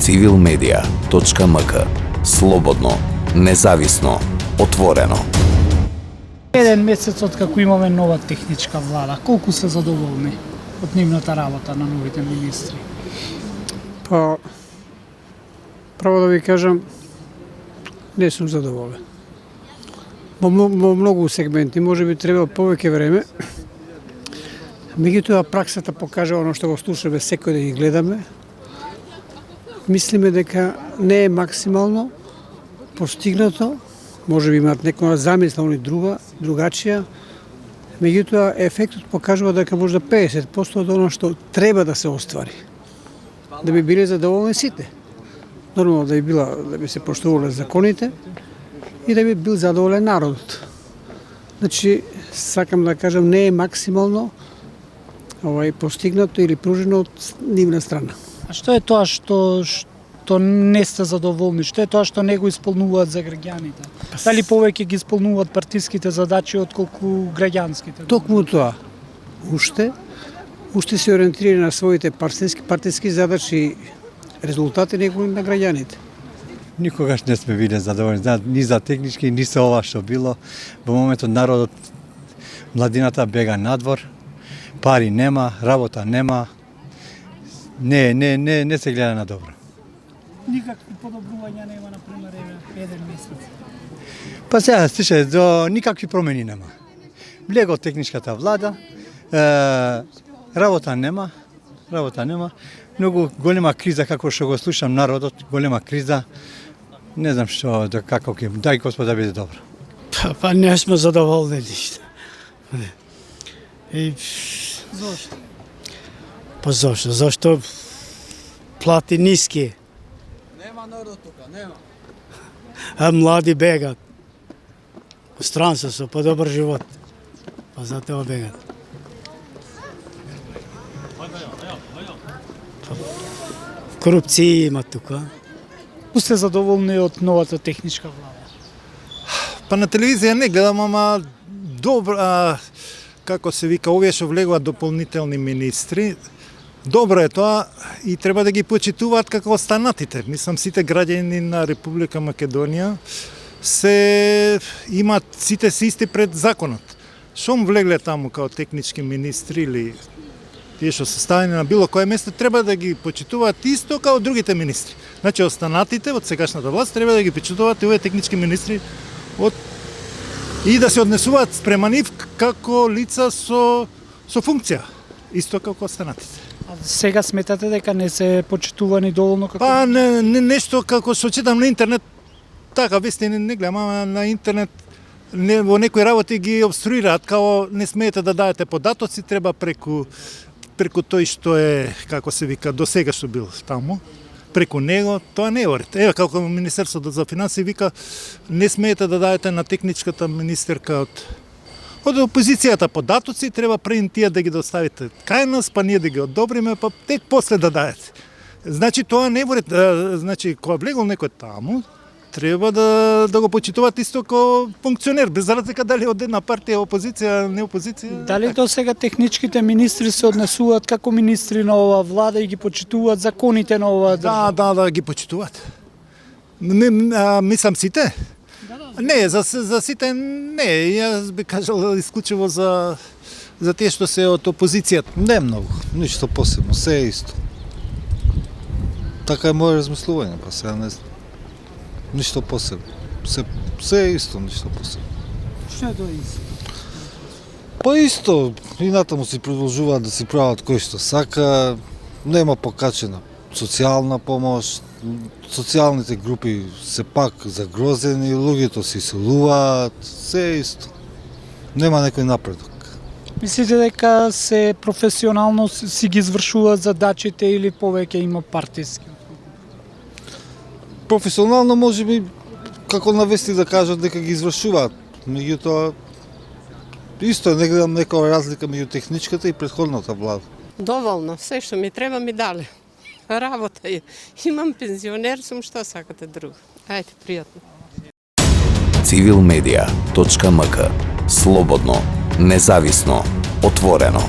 civilmedia.mk. Слободно, независно, отворено. Еден месец од како имаме нова техничка влада, колку се задоволни од нивната работа на новите министри? Па, право да ви кажам, не сум задоволен. Во многу сегменти, може би треба повеќе време. Меѓутоа праксата покажа оно што го слушаме секој да ги гледаме. Мислиме дека не е максимално постигнато, може би имаат некоја замисла, они другачија, меѓутоа ефектот покажува дека може да 50% од оно што треба да се оствари. Да би биле задоволни сите. Нормално да би се поштувале законите и да би бил задоволен народот. Значи, сакам да кажам, не е максимално постигнато или пружено од нивна страна. А што е тоа што не сте задоволни? Што е тоа што не го исполнуваат за граѓаните? Дали повеќе ги исполнуваат партиските задачи отколку граѓанските? Токму тоа. Уште се ориентирани на своите партиски задачи и резултати него на граѓаните. Никогаш не сме биле задоволни, ни за технички, ни за ова што било. Во моментот народот, младината бега надвор, пари нема, работа нема. Не се гледа на добро. Никакви подобрувања нема, например, еден месец. Па сега, слушај, до никакви промени нема. Влего техничката влада, работа нема, многу голема криза, како што го слушам народот, голема криза. Не знам што, како ќе, дај Господ да биде добро. Па не сме задоволни ништо. Зошто? Па зашто? Зашто плати ниски. Нема народ тука, нема. А млади бегат. У странство со подобар живот. Па затоа бегат. Корупција има тука. Сте задоволни од новата техничка влада? Па на телевизија не гледам, ама добро, како се вика, овие што влегуваат дополнителни министри, добро е тоа и треба да ги почитуваат како останатите. Мислам, сите граѓани на Република Македонија имаат сите се исти пред законот. Шом влегле таму као технички министри или тие што се ставени на било кое место, треба да ги почитуваат исто као другите министри. Значи, останатите од сегашната власт треба да ги почитуваат и овие технички министри и да се однесуваат спрема нив како лица со функција, исто како останатите. А сега сметате дека не се почитувани доволно како... Па нешто како што читам на интернет, така вести не гледам, ама на интернет во некои работи ги обструираат, као не смеете да дадете податоци, треба преку тој што е, како се вика, до сега што бил таму, преку него, тоа не е оред. Ева, како Министерството за финансии вика, не смеете да дадете на техничката министерка од опозицијата податоци, треба пред тие да ги доставите кај нас, па ние да ги одобриме, па тек после да дадете. Значи, тоа не е оред. Значи, кога влегол некој таму, треба да го почитуваат исто како функционер, без разлика дали од една партија опозиција, не опозиција. Дали до сега техничките министри се однесуваат како министри на оваа влада и ги почитуваат законите на оваа држава? Да, ги почитуваат. Мислам сите? Не, за сите не. Јас би кажал исклучиво за тие што се од опозицијата. Не многу, ништо посебно, се е исто. Така е моје размислување, па сега не знам. Ништо посебно. Се е исто, ништо посебно. Што е тоа исто? Па исто, и натаму си продолжуваат да си прават кој што сака, нема покачена социјална помош, социјалните групи се пак загрозени, луѓето се иселуваат, се е исто. Нема некој напредок. Мислите дека се професионално си ги извршуваат задачите или повеќе има партиски? Професионално може би, како навести да кажат дека ги извршуваат, меѓутоа исто не гледам некоја разлика меѓу техничката и претходната влада. Доволно, се што ми треба ми дале. Работа е. Имам пензионер сум, што сакате друго. Ајде, пријатно. civilmedia.mk. Слободно, независно, отворено.